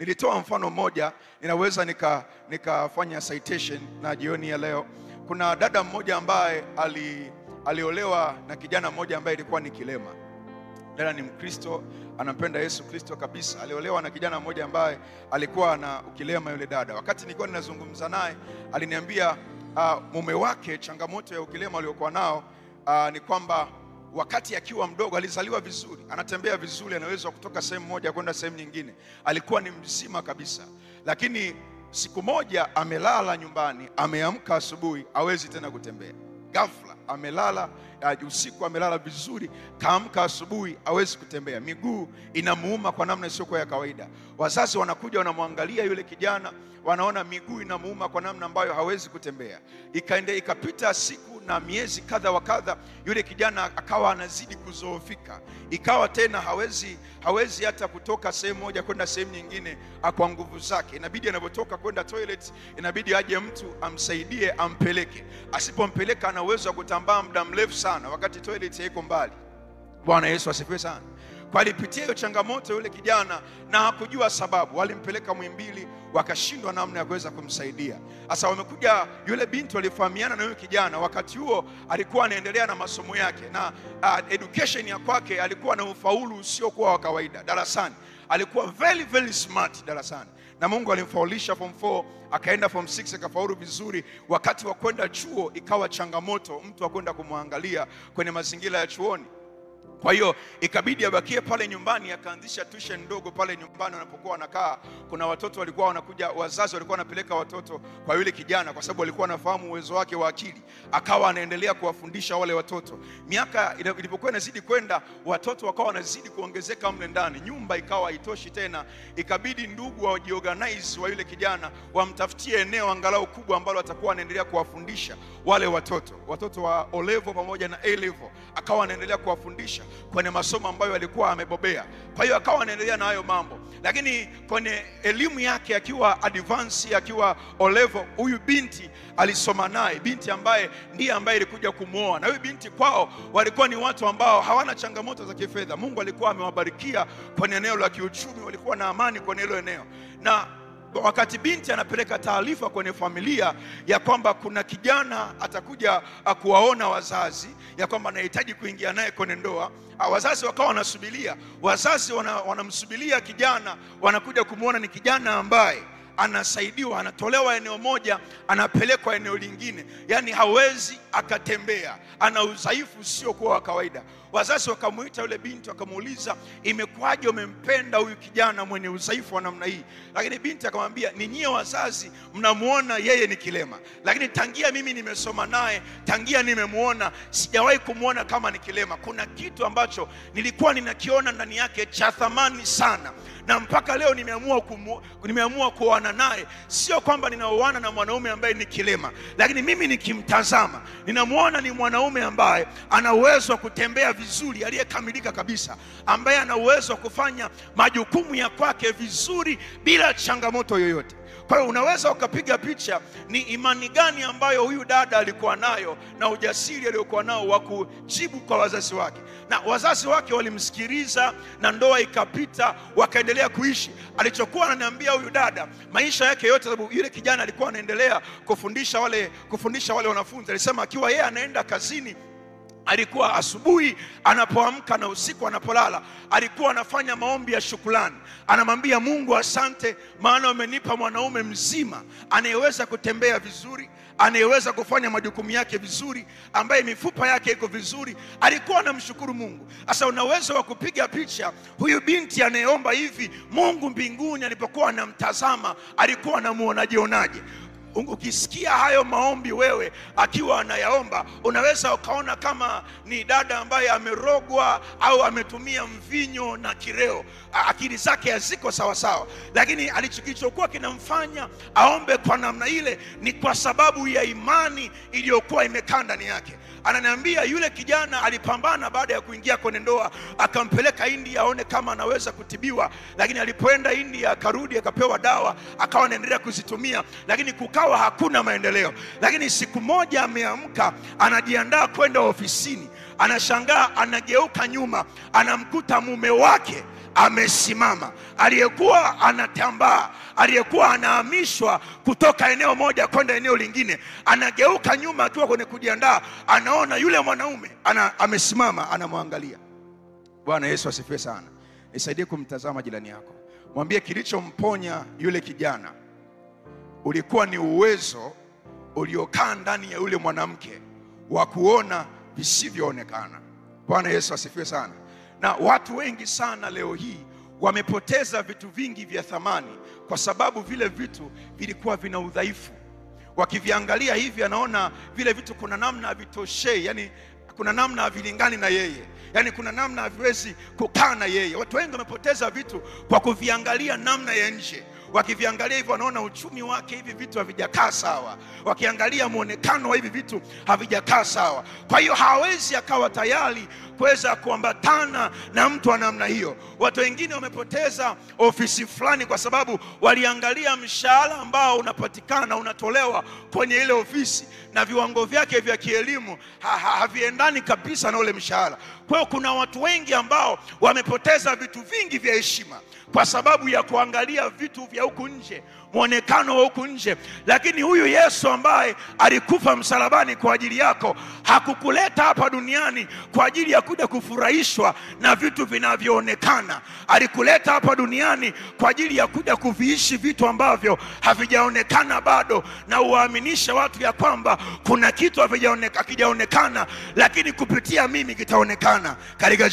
Nilitoa mfano mmoja, ninaweza nikafanya citation na jioni ya leo. Kuna dada mmoja ambaye aliolewa na kijana mmoja ambaye alikuwa ni kilema. Dada ni Mkristo, anampenda Yesu Kristo kabisa. Aliolewa na kijana mmoja ambaye alikuwa na ukilema yule dada. Wakati nilikuwa ninazungumza naye, aliniambia mume wake changamoto ya ukilema aliokuwa nao ni kwamba wakati akiwa mdogo alizaliwa vizuri, anatembea vizuri, anaweza kutoka sehemu moja kwenda sehemu nyingine, alikuwa ni mzima kabisa. Lakini siku moja amelala nyumbani, ameamka asubuhi hawezi tena kutembea. Ghafla amelala usiku, amelala vizuri, kaamka asubuhi hawezi kutembea, miguu inamuuma kwa namna isiyo ya kawaida. Wazazi wanakuja wanamwangalia yule kijana, wanaona miguu inamuuma kwa namna ambayo hawezi kutembea. Ikapita siku na miezi kadha wa kadha, yule kijana akawa anazidi kuzoofika, ikawa tena hawezi hata kutoka sehemu moja kwenda sehemu nyingine kwa nguvu zake. Inabidi anapotoka kwenda toilet, inabidi aje mtu amsaidie, ampeleke. Asipompeleka ana uwezo wa kutambaa muda mrefu sana wakati toilet haiko mbali. Bwana Yesu asifiwe sana. Kwa alipitia hiyo changamoto yule kijana na hakujua sababu. Walimpeleka Muhimbili, wakashindwa namna ya kuweza kumsaidia. Sasa wamekuja yule binti, walifahamiana na yule kijana. Wakati huo alikuwa anaendelea na masomo yake, na education ya kwake alikuwa na ufaulu usiokuwa wa kawaida darasani. Alikuwa very very smart darasani, na Mungu alimfaulisha form 4, akaenda form 6 akafaulu vizuri. Wakati wa kwenda chuo ikawa changamoto mtu akwenda kumwangalia kwenye mazingira ya chuoni. Kwa hiyo ikabidi abakie pale nyumbani, akaanzisha tuition ndogo pale nyumbani wanapokuwa wanakaa. Kuna watoto walikuwa wanakuja, wazazi walikuwa wanapeleka watoto kwa yule kijana kwa sababu walikuwa wanafahamu uwezo wake wa akili. Akawa anaendelea kuwafundisha wale watoto. Miaka ilipokuwa inazidi kwenda, watoto wakawa wanazidi kuongezeka mle ndani. Nyumba ikawa haitoshi tena. Ikabidi ndugu wajiorganize wa yule kijana, wamtafutie eneo angalau kubwa ambalo atakuwa anaendelea kuwafundisha wale watoto wa O level pamoja na A level. Akawa anaendelea kuwafundisha kwenye masomo ambayo alikuwa amebobea. Kwa hiyo akawa anaendelea na hayo mambo. Lakini kwenye elimu yake akiwa advance, akiwa O level, huyu binti alisoma naye, binti ambaye ndiye ambaye ilikuja kumuoa. Na huyu binti kwao walikuwa ni watu ambao hawana changamoto za kifedha. Mungu alikuwa amewabarikia kwenye eneo la kiuchumi, walikuwa na amani kwenye hilo eneo. Na wakati binti anapeleka taarifa kwenye familia ya kwamba kuna kijana atakuja kuwaona wazazi, ya kwamba anahitaji kuingia naye kwenye ndoa, wazazi wakawa wanasubiria. Wazazi wanamsubiria kijana, wanakuja kumuona ni kijana ambaye anasaidiwa, anatolewa eneo moja, anapelekwa eneo lingine. Yani hawezi akatembea, ana udhaifu sio kwa kawaida. Wazazi wakamuita yule binti, wakamuuliza, imekuwaje umempenda huyu kijana mwenye udhaifu wa namna hii? Lakini binti akamwambia, ni nyie wazazi mnamuona yeye ni kilema, lakini tangia mimi nimesoma naye, tangia nimemuona, sijawahi kumuona kama ni kilema. Kuna kitu nilikuwa ninakiona ndani yake cha thamani sana, na mpaka leo nimeamua kuoana naye. Sio kwamba ninaoana na mwanaume ambaye ni kilema, lakini mimi nikimtazama ninamuona ni mwanaume ambaye ana uwezo wa kutembea vizuri, aliyekamilika kabisa, ambaye ana uwezo wa kufanya majukumu ya kwake vizuri bila changamoto yoyote. Kwa hiyo unaweza ukapiga picha ni imani gani ambayo huyu dada alikuwa nayo na ujasiri aliokuwa nao wa kujibu kwa wazazi wake. Na wazazi wake walimsikiliza na ndoa ikapita, wakaendelea kuishi. Alichokuwa ananiambia huyu dada, maisha yake yote, sababu yule kijana alikuwa anaendelea kufundisha wale wanafunzi. Alisema akiwa yeye anaenda kazini, alikuwa asubuhi anapoamka na usiku anapolala, alikuwa anafanya maombi ya shukrani. Anamwambia Mungu, asante maana umenipa mwanaume mzima anayeweza kutembea vizuri, anayeweza kufanya majukumu yake vizuri, ambaye mifupa yake iko vizuri. Alikuwa anamshukuru Mungu. Sasa unaweza wa kupiga picha huyu binti anayeomba hivi, Mungu mbinguni alipokuwa anamtazama alikuwa anamuonajionaje? Ukisikia hayo maombi wewe akiwa anayaomba, unaweza ukaona kama ni dada ambaye amerogwa au ametumia mvinyo na kireo. Akili zake haziko sawa sawa. Lakini alichokuwa kinamfanya aombe kwa namna ile ni kwa sababu ya imani iliyokuwa imekaa ndani yake. Ananiambia yule kijana alipambana baada ya kuingia kwenye ndoa, akampeleka India aone kama anaweza kutibiwa. Lakini alipoenda India akarudi akapewa dawa, akawa anaendelea kuzitumia, lakini kukawa hakuna maendeleo. Lakini siku moja ameamka, anajiandaa kwenda ofisini, anashangaa, anageuka nyuma, anamkuta mume wake amesimama, aliyekuwa anatambaa, aliyekuwa anahamishwa kutoka eneo moja kwenda eneo lingine, anageuka nyuma akiwa kwenye kujiandaa, anaona yule mwanaume amesimama, anamwangalia. Bwana Yesu asifiwe sana. Nisaidie kumtazama jirani yako, mwambie kilichomponya yule kijana ulikuwa ni uwezo uliokaa ndani ya yule mwanamke wa kuona visivyoonekana. Bwana Yesu asifiwe sana. Na watu wengi sana leo hii wamepoteza vitu vingi vya thamani kwa sababu vile vitu vilikuwa vina udhaifu. Wakiviangalia hivi anaona vile vitu kuna namna havitoshei, yani kuna namna havilingani na yeye, yani kuna namna haviwezi kukaa na yeye. Watu wengi wamepoteza vitu kwa kuviangalia namna ya nje. Wakiviangalia hivyo wanaona uchumi wake, hivi vitu havijakaa sawa. Wakiangalia muonekano wa hivi vitu havijakaa sawa. Kwa hiyo hawezi akawa tayari kuweza kuambatana na mtu wa namna hiyo. Watu wengine wamepoteza ofisi fulani kwa sababu waliangalia mshahara ambao unapatikana, unatolewa kwenye ile ofisi, na viwango vyake vya kielimu haviendani kabisa na ule mshahara. Kwa hiyo kuna watu wengi ambao wamepoteza vitu vingi vya heshima kwa sababu ya kuangalia vitu vya huku nje, muonekano wa huku nje. Lakini huyu Yesu ambaye alikufa msalabani kwa ajili yako, hakukuleta hapa duniani kwa ajili ya kuja kufurahishwa na vitu vinavyoonekana. Alikuleta hapa duniani kwa ajili ya kuja kuviishi vitu ambavyo havijaonekana bado, na uwaaminishe watu ya kwamba kuna kitu hakijaonekana, lakini kupitia mimi kitaonekana katika